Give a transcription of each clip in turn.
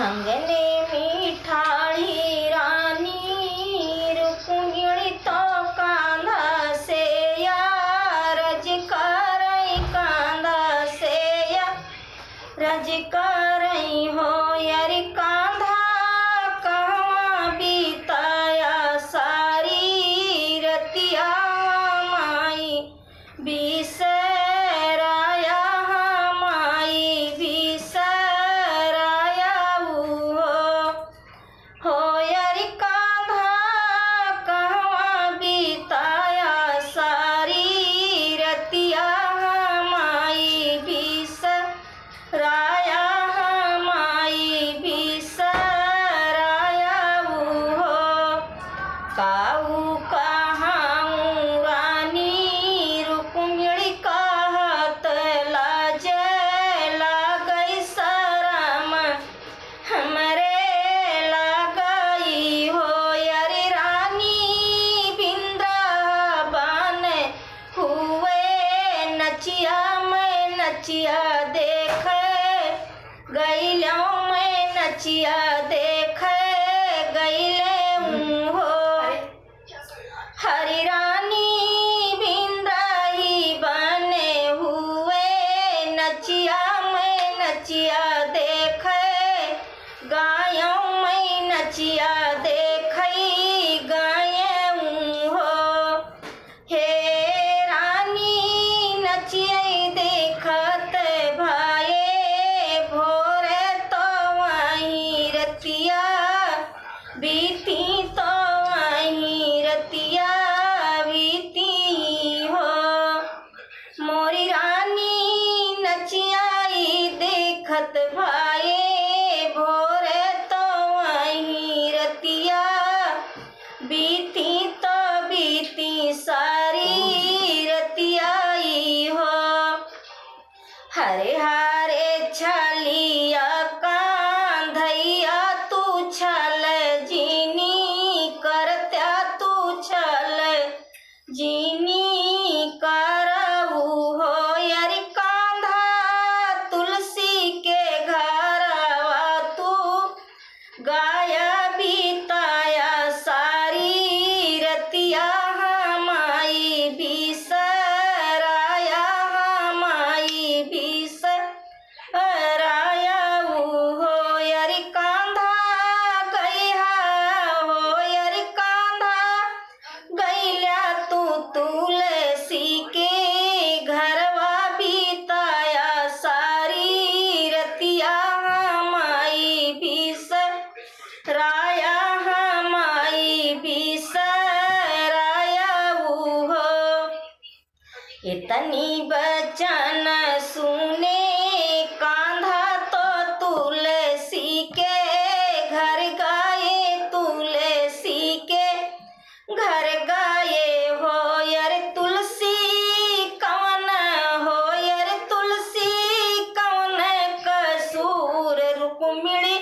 अंगने मिठाई रानी रुक्मिणी तो कांधा से या रज करई कांधा से या रज करई हो यारी कांधा कहवा बीताया सारी रतिया माई बिसराया माई बिसराया हो यारी कांधा कहवा बीताया सारी रतिया माई बिसराया माई बिसराया हो काऊ कहाऊँ रानी रुक्मिणी कहत लाज लागई शरम हमरे लागई हो यारी रानी बिंदाबन हुए नचिया मैं नचिया देख गईलो मैं नचिया देख गईले हो हरी रानी बिंदाई बने हुए नचिया मैं नचिया देख गायों मैं नचिया देख गायऊँ हो हे रानी नचिया देखत भाए भोरे तो वहीं रतिया बीती तो वहीं रतिया बीती हो मोरी रानी नचियाई देखत भाए भोरे तो वहीं रतिया बीती तो बीती सारी रतियाई हो हरे हरे छलिया कांधैया तू छल जीनी करत्या तू छल जीनी करऊ हो यारी कांधा तुलसी के घरवा तू गाया बीताया सारी रतिया माई बिसराया माई बिसराया हो यारी कांधा गईहा हो यारी कांधा गईल्या तू तुलसी के घरवा बीताया सारी रतिया माई बिसराया माई बिसराया हो इतनी बचन सुने कांधा तो तुलसी के घर गाए तुलसी के घर गाए हो यार तुलसी कौन हो यार तुलसी कौन कसूर रुक्मिणी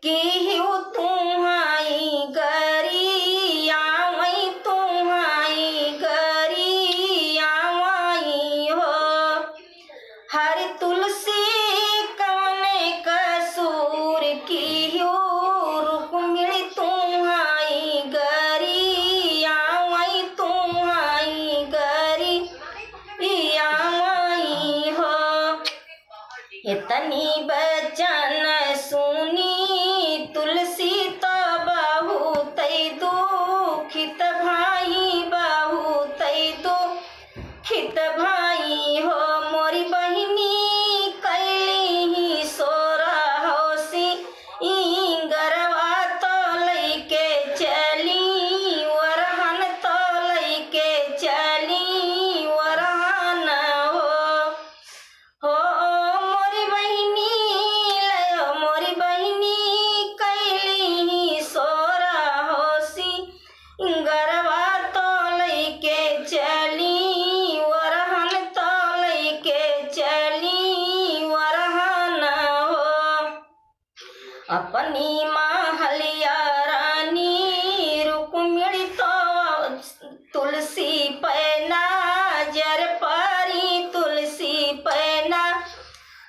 की हिउ तुम्हारी गरी आवई तुम्हारी गरी आवई हो हर तुलसी कौन कसूर की हिउ रुक्मिणी तुम्हारी गरी आवई तुम्हारी गरी आवई हो इतनी बचन सुनी तुलसी तो बहुत दुखित भाई बहुत दुखित भाई हो मोरी बहिनी कैली ही सोरा होसी गरवा तो लैके चली वरहन तो लैके चली वरहन हो मोरी बहिनी लयो मोरी बहिनी कैली ही सोरा होसी गरवा तो लैके चली वरहन तो लैके चली वरहन हो अपनी महलिया रानी रुक्मिणी तो तुलसी पैना जर पारी तुलसी पैना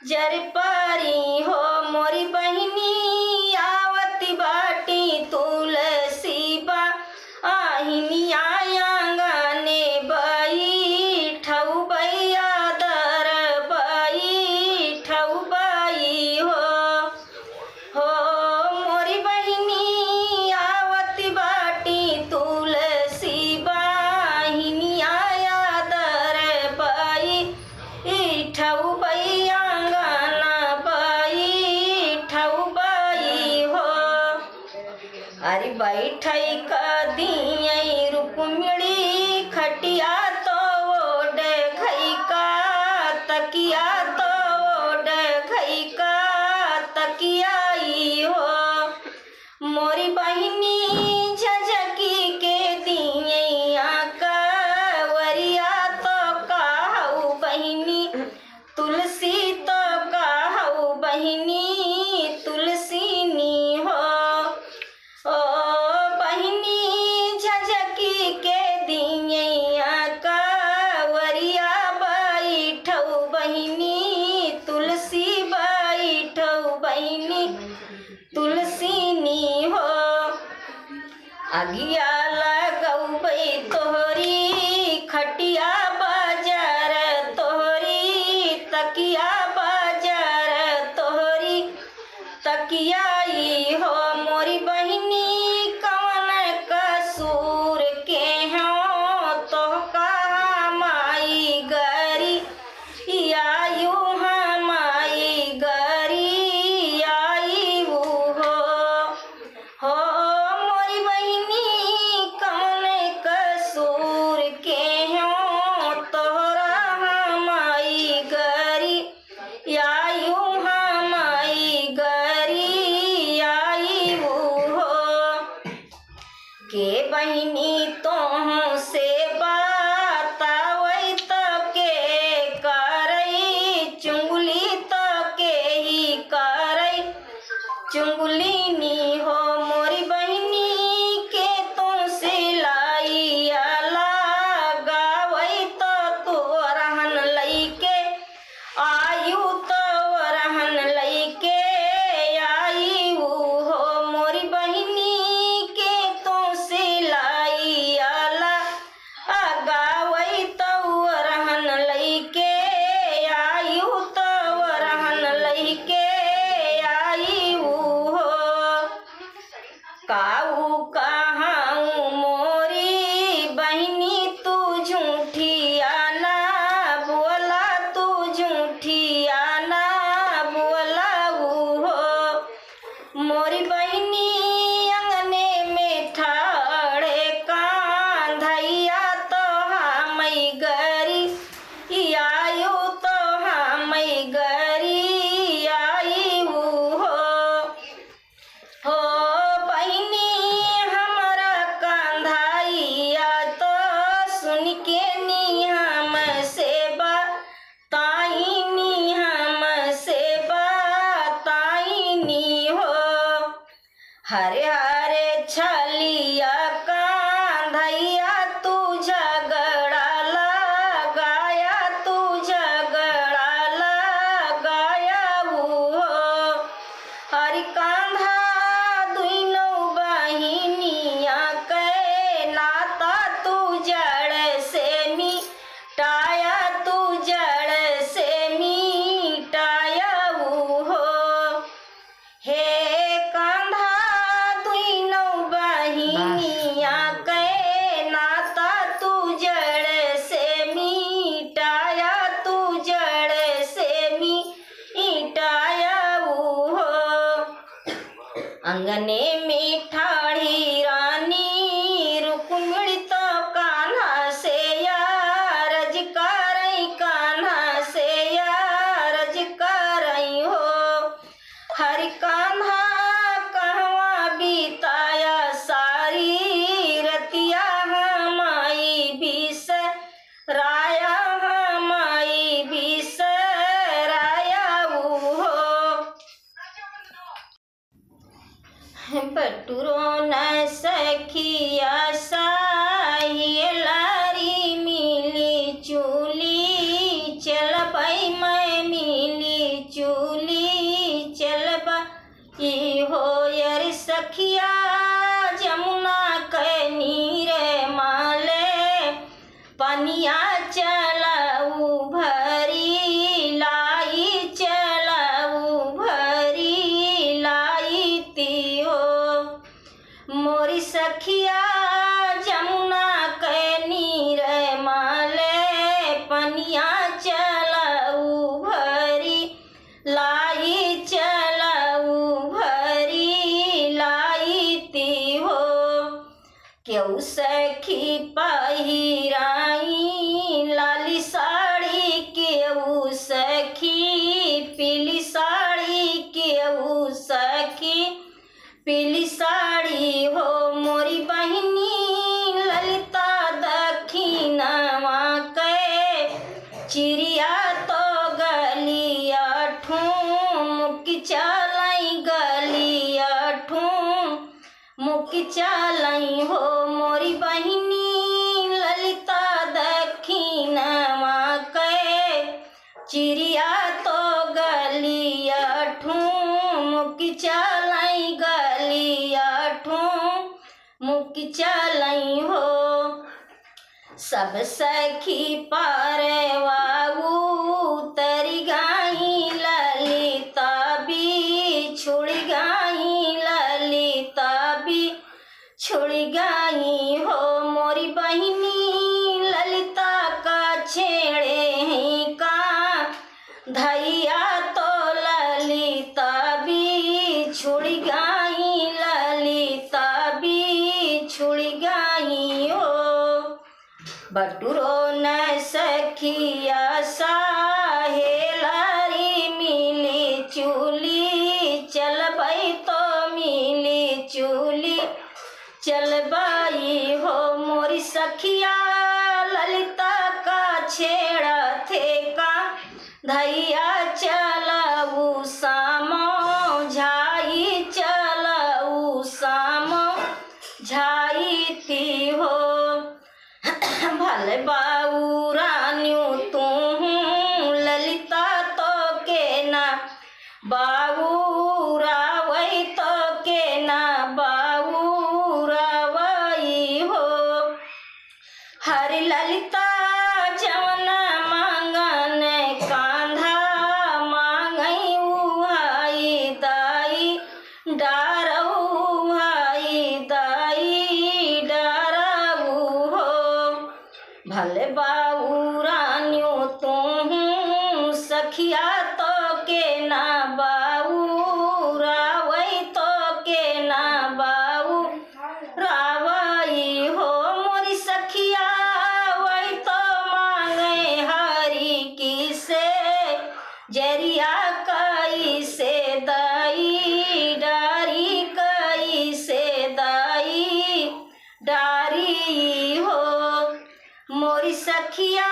जर पर पारी हो मोरी बहिनी आवती बाटी तुलसी बा आहिनी आंगने बैठऊ बैया दर बैठऊ बाई हो मोरी बहिनी आवती बाटी तुलसी बाहिनी आया दर बैठऊ बैया आंगना बैठऊ बाई हो अरे बैठई कदियई रुक्मिणी खटिया तो ओढ़ घई का तकिया तो ओढ़ घई का तकियाई हो मोरी बहिनी झझकी के दियैया कवरिया तो कहऊ बहिनी तुलसी तो कहऊ बहिनी तुलसीनी हो ओ बहिनी झझकी के दियैया कवरिया बैठऊ बहिनी तुलसी बैठऊ बहिनी तुलसीनी हो अगिया लगौबै तोहरी खटिया बाजार तोहरी तकिया बाजार तोहरी तकियाई हो मोरी बहिनी कवन कसूर के हो तो कहा माई गरी आयु हमाई गरी आई हो मोरी बहिनी कवन कसूर के हो तोहरा हमाई गरी आयु हमाई गरी आई हो के बहिनी तोह से बतावै तो के करई चुंगली तो के ही करई चुंगलीनी हो मोरी बहिनी के तो सिलाई लगावै तो रहन लईके आयु तो रहन लईके आई हो मोरी बहिनी के तो सिलाई लगावै तो रहन लईके आयु तो रहन लईके आई हो काऊ कहाऊ मोरी बहिनी तू झूठिया ना बोला तू झूठिया ना बोला हो मोरी बहिनी अंगने में ठाड़े कांधैया तो हमई गरी आयु तो हमई गरी आई हो बहिनी हमरा कांधाइया तो सुन के नियम से बताई हम से बताई हो हरे हरे छलिया कांधैया तू झगड़ा लगाया तू झगड़ा लगाया हो हरि कांधा दुइनो बहिनिया के नाता तू जड़ से मिटाया तू जड़ से मिटाया हो हे कांधा दुइनो बहिनिया के नाता तू जड़ से मिटाया तू जड़ से मिटाया हो अंगने में ठाड़ी रानी रुक्मिणी तो कान्हा से यारज करई कान्हा से यारज करई हो हरि कान्हा कहवा बीताया सारी रतिया हमाई बिसराया हमाई बिसराया हो बटुरो न सखिया साहिलारी मिली चूली चल पाई मैं मिली चूली चलई हो मोरी बहिनी ललिता दक्षिणवा के चिड़िया तो गलिया ठुमक चलई गलिया ठुमक चलई हो सब सखी पारवा उतरी गाई ललिता बिछुड़ गाई ललिता बिछुड़ गाई हो मोरी बहिनी ललिता का छेड़े हैं का धैया तो ललिता बिछुड़ गाई ललिता बिछुड़ गाई हो बटुरो न सखिया साहेलारी मिली चूली चलबई तो मिली चूली चलबई हो मोरी सखिया ललिता का छेड़ा थे का धैया चलऊ सामो झाई चलऊ सामो झाई ती हो भले बाऊ रान्यू तू ललिता तो के ना बाऊ रावई तो के ना बाऊ रावई हो हरि ललिता जवन मांगन कांधा मांगई उहाई दाई डारऊ हाई दाई डारऊ हो भले बाऊ रान्यो तू सखिया तो के ना बाऊ रावई तो के ना बाऊ रावई हो मोरी सखिया वही तो मांगे हरी की से जरिया कई से दाई डारी कई से दाई डारी हो मोरी सखिया